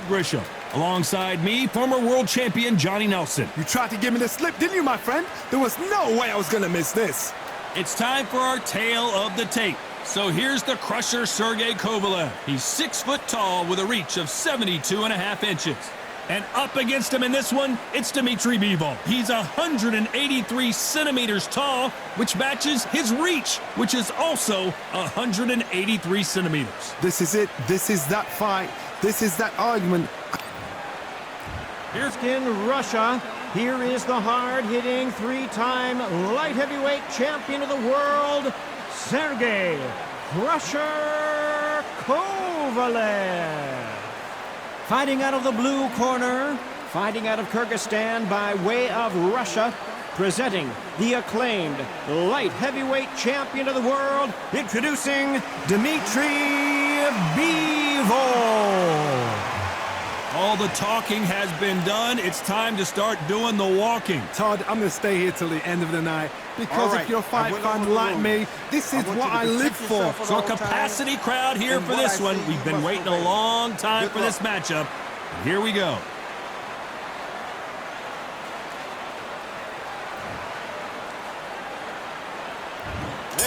Grisham. Alongside me, former world champion Johnny Nelson. You tried to give me the slip, didn't you, my friend? There was no way I was going to miss this. It's time for our tale of the tape. So here's the crusher, Sergey Kovalev. He's 6 foot tall with a reach of 72.5 inches. And up against him in this one, it's Dmitry Bivol. He's 183 centimeters tall, which matches his reach, which is also 183 centimeters. This is it. This is that fight. This is that argument. Here's in Russia. Here is the hard-hitting, 3-time light heavyweight champion of the world, Sergey "Crusher" Kovalev. Fighting out of the blue corner, fighting out of Kyrgyzstan by way of Russia, presenting the acclaimed light heavyweight champion of the world, introducing Dmitry Bivol. All the talking has been done. It's time to start doing the walking. Todd, I'm going to stay here till the end of the night because if you're a fight fan like me, this is what I live for. So a capacity crowd here for this one. We've been waiting a long time for this matchup. Here we go.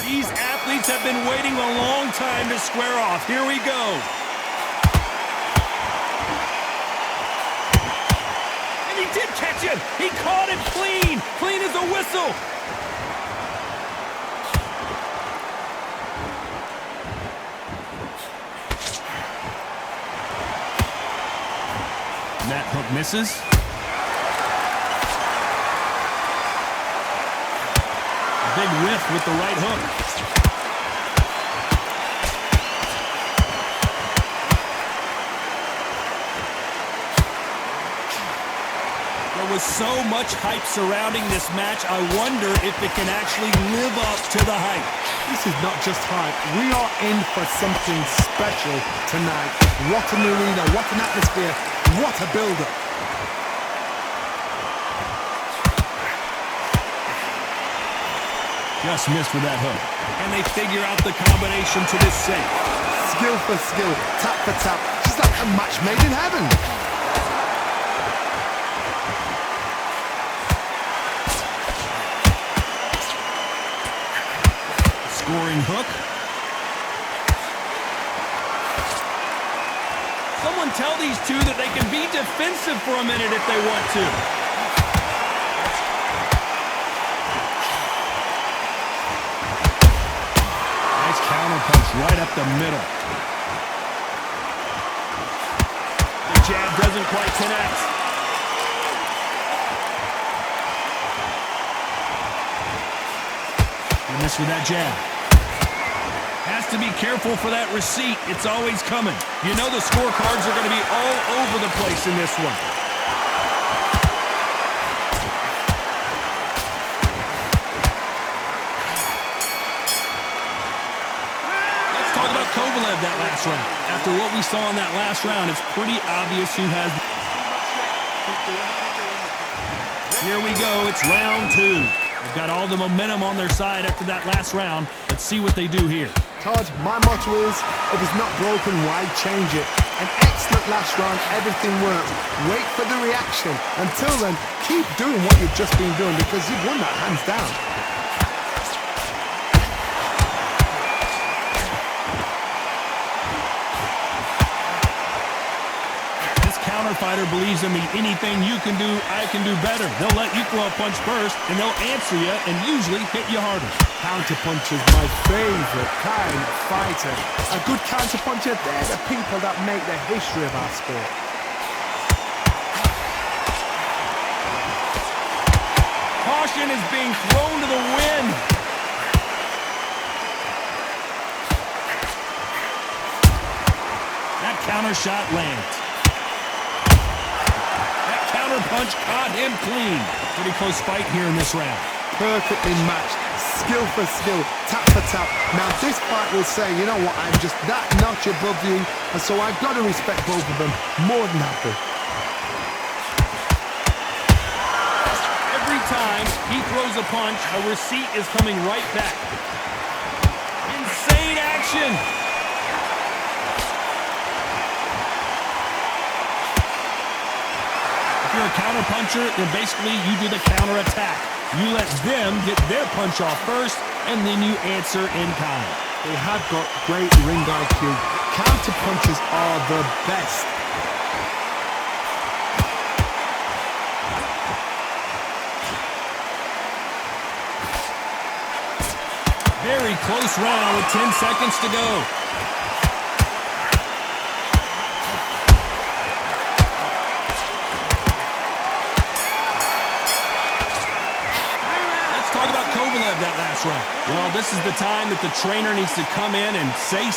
These athletes have been waiting a long time to square off. Here we go. He did catch it. He caught it clean. Clean as a whistle. And that hook misses. A big whiff with the right hook. There was so much hype surrounding this match, I wonder if it can actually live up to the hype. This is not just hype. We are in for something special tonight. What an arena, what an atmosphere, what a build-up. Just missed with that hook. And they figure out the combination to this sink. Skill for skill, tap for tap, just like a match made in heaven. Scoring hook. Someone tell these two that they can be defensive for a minute if they want to. Nice counter punch right up the middle. The jab doesn't quite connect. He missed with that jab. Has to be careful for that receipt. It's always coming. You know the scorecards are going to be all over the place in this one. Let's talk about Kovalev that last round. After what we saw in that last round, it's pretty obvious who has... Here we go. It's round 2. They've got all the momentum on their side after that last round. Let's see what they do here. Todd, my motto is, if it's not broken, why change it? An excellent last round, everything worked. Wait for the reaction. Until then, keep doing what you've just been doing because you've won that hands down. Fighter believes in the anything you can do, I can do better. They'll let you throw a punch first, and they'll answer you and usually hit you harder. Counterpunch is my favorite kind of fighter. A good counterpuncher, they're the people that make the history of our sport. Caution is being thrown to the wind. That counter shot lands. Punch caught him clean. Pretty close fight here in this round. Perfectly matched, skill for skill, tap for tap. Now this fight will say, you know what, I'm just that notch above you, and so I've got to respect both of them more than happy. Every time he throws a punch, a receipt is coming right back. Insane action. you're a counter puncher, then basically you do the counter attack. You let them get their punch off first, and then you answer in kind. They have got great ring IQ. Counter punches are the best. Very close round with 10 seconds to go. Let's talk about Kovalev that last round. Well, this is the time that the trainer needs to come in and say...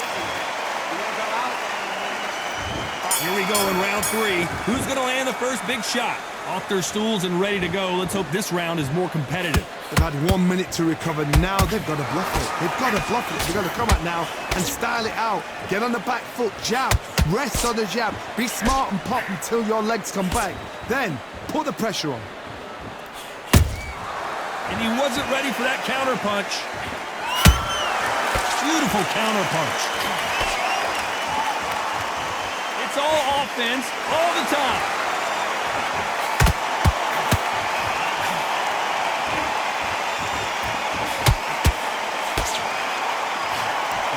Here we go in round 3. Who's going to land the first big shot? Off their stools and ready to go. Let's hope this round is more competitive. They've had 1 minute to recover. Now they've got to bluff it. They've got to bluff it. They've got to come out now and style it out. Get on the back foot, jab. Rest on the jab. Be smart and pop until your legs come back. Then put the pressure on. And he wasn't ready for that counter punch. Beautiful counter punch. It's all offense all the time.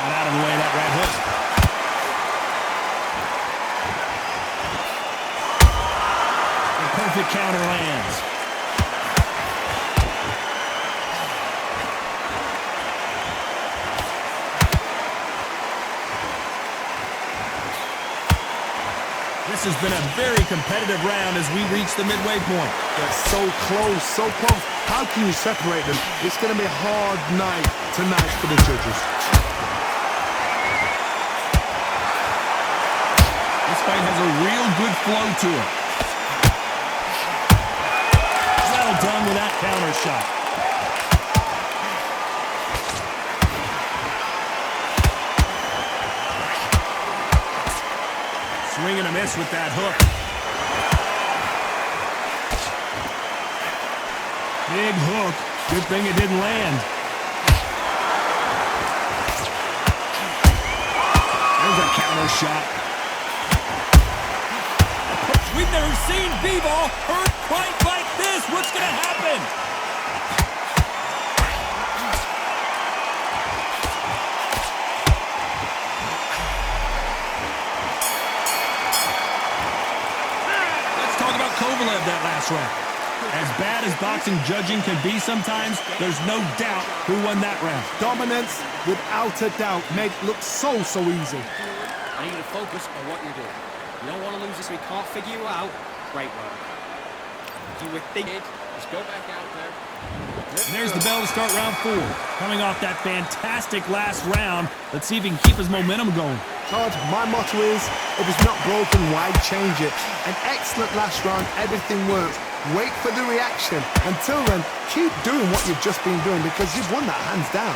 Out of the way of that right hook. The perfect counter lands. This has been a very competitive round as we reach the midway point. They're so close, so close. How can you separate them? It's going to be a hard night tonight for the judges. This fight has a real good flow to it. Well done with that counter shot. Swing and a miss with that hook. Big hook. Good thing it didn't land. There's a counter shot. We've never seen Bivol hurt quite like this. What's going to happen? Let's talk about Kovalev that last round. As bad as boxing judging can be sometimes, there's no doubt who won that round. Dominance, without a doubt, made it look so easy. I need you to focus on what you're doing. You don't want to lose this, we can't figure you out. Great work. You were thinking, just go back out there. There's the bell to start round 4. Coming off that fantastic last round, let's see if he can keep his momentum going. Todd, my motto is, if it's not broken, why change it? An excellent last round, everything works. Wait for the reaction. Until then, keep doing what you've just been doing because you've won that hands down.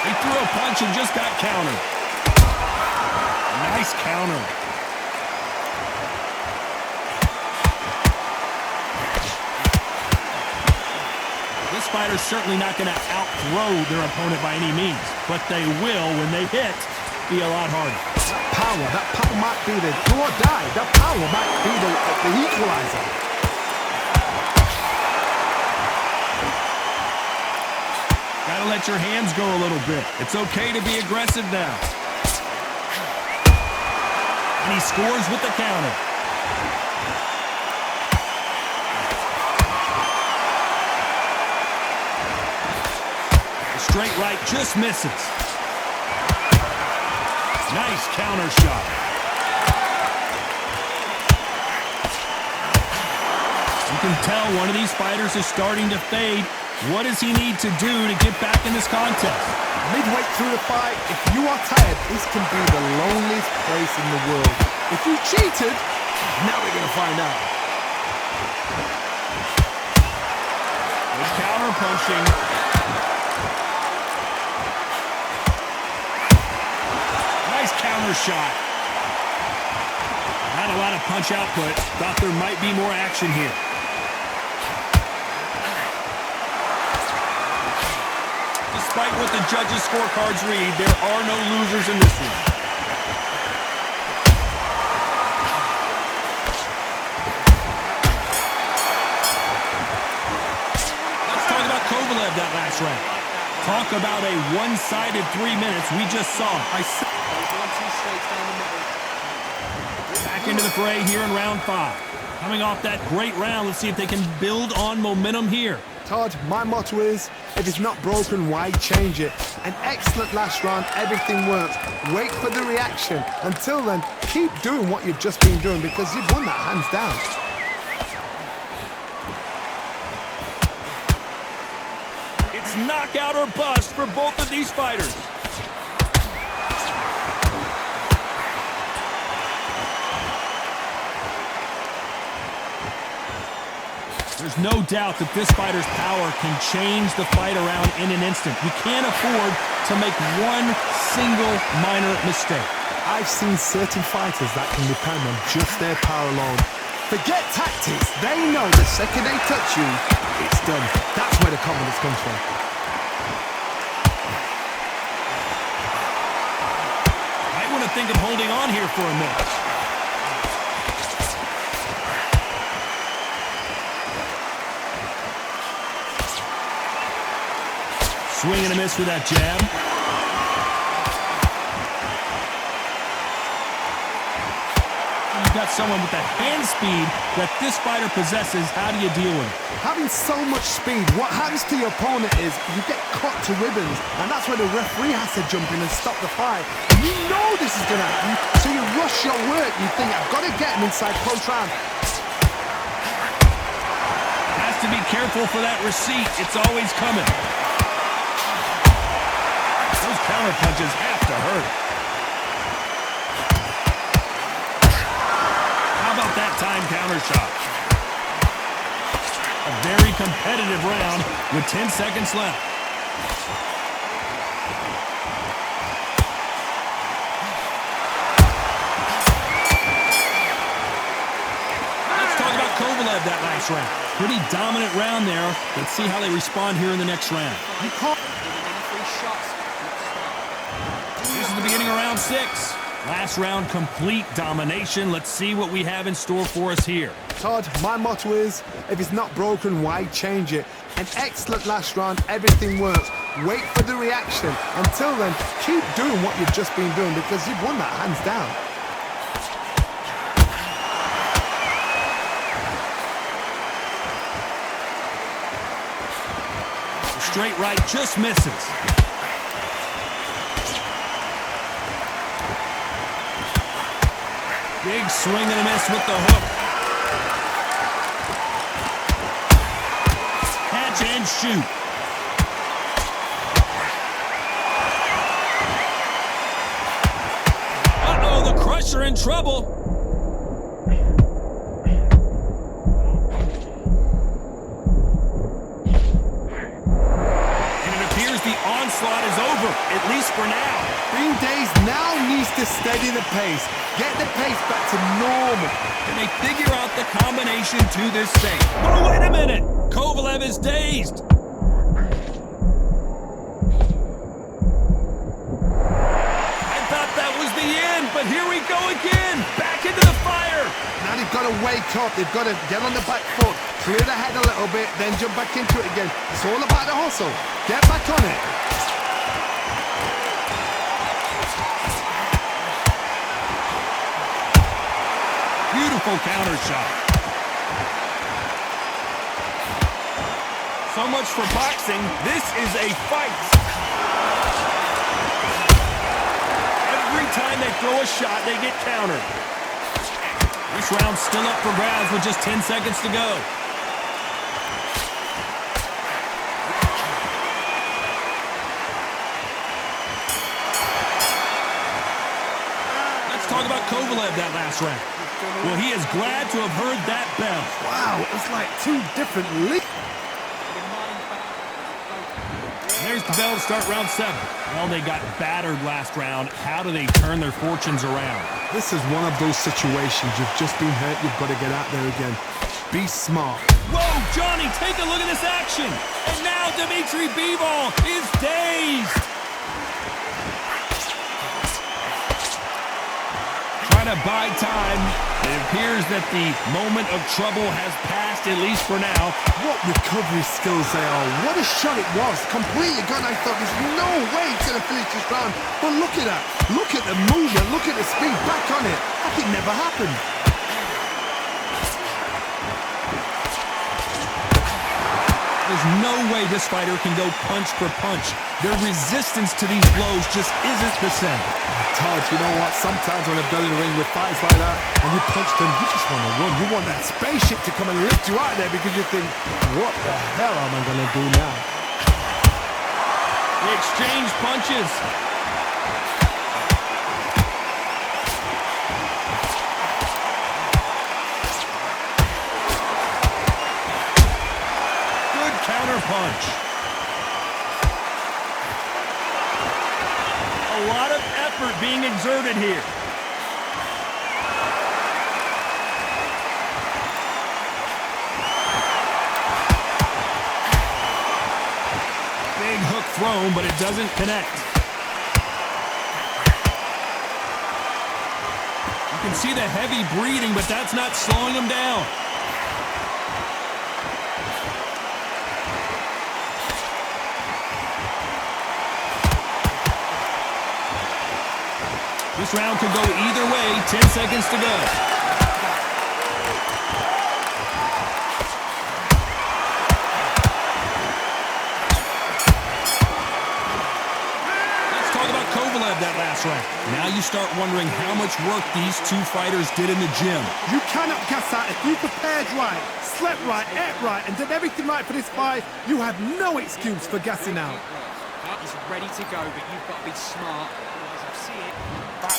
He threw a punch and just got countered. Nice counter. This fighter's certainly not going to outthrow their opponent by any means, but they will, when they hit, be a lot harder. That power might be the do or die. That power might be the equalizer. Gotta let your hands go a little bit. It's okay to be aggressive now. And he scores with the counter. The straight right just misses. Nice counter shot. You can tell one of these fighters is starting to fade. What does he need to do to get back in this contest? Midway through the fight, if you are tired, this can be the loneliest place in the world. If you cheated, now we're going to find out. Good counter punching. Nice counter shot. Not a lot of punch output. Thought there might be more action here. Despite what the judges' scorecards read, there are no losers in this one. Talk about a one-sided 3 minutes we just saw. Back into the fray here in round 5. Coming off that great round, let's see if they can build on momentum here. Todd, my motto is, if it's not broken, why change it? An excellent last round, everything works. Wait for the reaction. Until then, keep doing what you've just been doing because you've won that hands down. It's knockout or bust for both of these fighters. There's no doubt that this fighter's power can change the fight around in an instant. You can't afford to make one single minor mistake. I've seen certain fighters that can depend on just their power alone. Forget tactics. They know the second they touch you, it's done. That's where the confidence comes from. Might want to think of holding on here for a minute. Swing and a miss with that jab. You've got someone with the hand speed that this fighter possesses. How do you deal with it? Having so much speed, what happens to your opponent is you get cut to ribbons, and that's where the referee has to jump in and stop the fight. And you know this is going to happen, so you rush your work. You think, I've got to get him inside close round. Has to be careful for that receipt. It's always coming. Those counter punches have to hurt. How about that time counter shot? A very competitive round with 10 seconds left. Let's talk about Kovalev that last round. Pretty dominant round there. Let's see how they respond here in the next round. This is the beginning of round 6. Last round, complete domination. Let's see what we have in store for us here. Todd, my motto is, if it's not broken, why change it? An excellent last round, everything works. Wait for the reaction. Until then, keep doing what you've just been doing because you've won that hands down. The straight right just misses. Big swing and a miss with the hook. Catch and shoot. Uh-oh, the Crusher in trouble. And it appears the onslaught is over, at least for now. Green Days now needs to steady the pace. Get the pace back to normal. Can they figure out the combination to this thing? Oh, wait a minute! Kovalev is dazed. I thought that was the end, but here we go again. Back into the fire. Now they've got to wake up. They've got to get on the back foot, clear the head a little bit, then jump back into it again. It's all about the hustle. Get back on it. Beautiful counter shot. So much for boxing. This is a fight. Every time they throw a shot, they get countered. This round's still up for grabs with just 10 seconds to go. Let's talk about Kovalev that last round. Well, he is glad to have heard that bell. Wow, it's like two different leagues. There's the bell to start round 7. Well, they got battered last round. How do they turn their fortunes around? This is one of those situations. You've just been hurt. You've got to get out there again. Be smart. Whoa, Johnny, take a look at this action. And now Dmitry Bivol is dazed. Trying to buy time. It appears that the moment of trouble has passed, at least for now. What recovery skills they are. What a shot it was. Completely gone. I thought there's no way he's going to finish this round. But look at that. Look at the movement. Look at the speed. Back on it. Like it never happened. There's no way this fighter can go punch for punch. Their resistance to these blows just isn't the same. Todd, you know what? Sometimes when I've done in the ring with fights like that, and you punch them, you just want to run. You want that spaceship to come and lift you out of there because you think, what the hell am I going to do now? They exchange punches. Good counter punch. A lot of effort being exerted here. Big hook thrown, but it doesn't connect. You can see the heavy breathing, but that's not slowing him down. This round could go either way. 10 seconds to go. Let's talk about Kovalev that last round. Now you start wondering how much work these two fighters did in the gym. You cannot gas out. If you prepared right, slept right, ate right, and did everything right for this fight, you have no excuse for gassing out. He's ready to go, but you've got to be smart.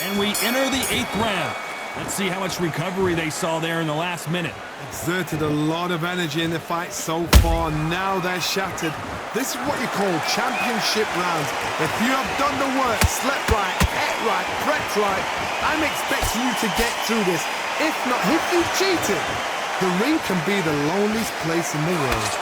And we enter the 8th round. Let's see how much recovery they saw there in the last minute. Exerted a lot of energy in the fight so far. Now they're shattered. This is what you call championship rounds. If you have done the work, slept right, ate right, prepped right, I'm expecting you to get through this. If not, if you've cheated, the ring can be the loneliest place in the world.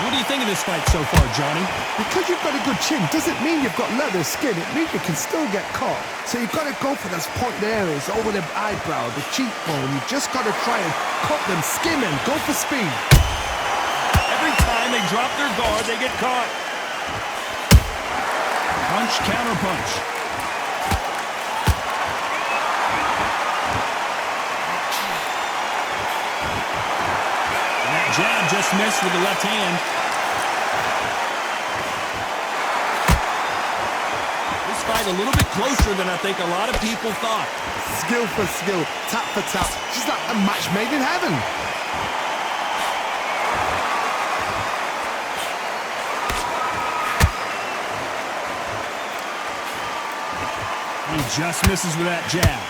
What do you think of this fight so far, Johnny? Because you've got a good chin doesn't mean you've got leather skin. It means you can still get caught. So you've got to go for those pointed areas over the eyebrow, the cheekbone. You've just got to try and cut them, skim them, go for speed. Every time they drop their guard, they get caught. Punch, counter punch. And that jab just missed with the left hand. Fight a little bit closer than I think a lot of people thought. Skill for skill, tap for tap. She's like a match made in heaven. He just misses with that jab.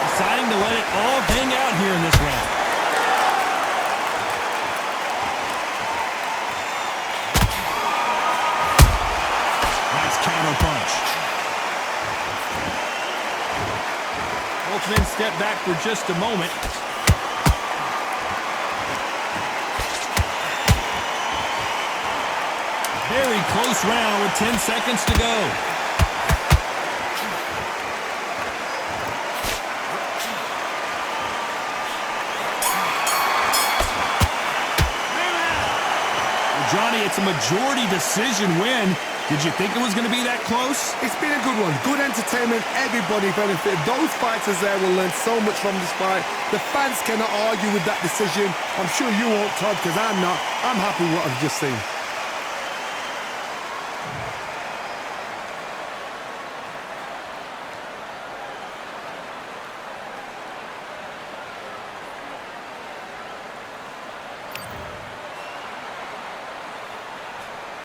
Deciding to let it all hang out here in this round. Punch. Both men step back for just a moment. Very close round with 10 seconds to go. Well, Johnny, it's a majority decision win. Did you think it was going to be that close? It's been a good one. Good entertainment. Everybody benefited. Those fighters there will learn so much from this fight. The fans cannot argue with that decision. I'm sure you won't, Todd, because I'm not. I'm happy with what I've just seen.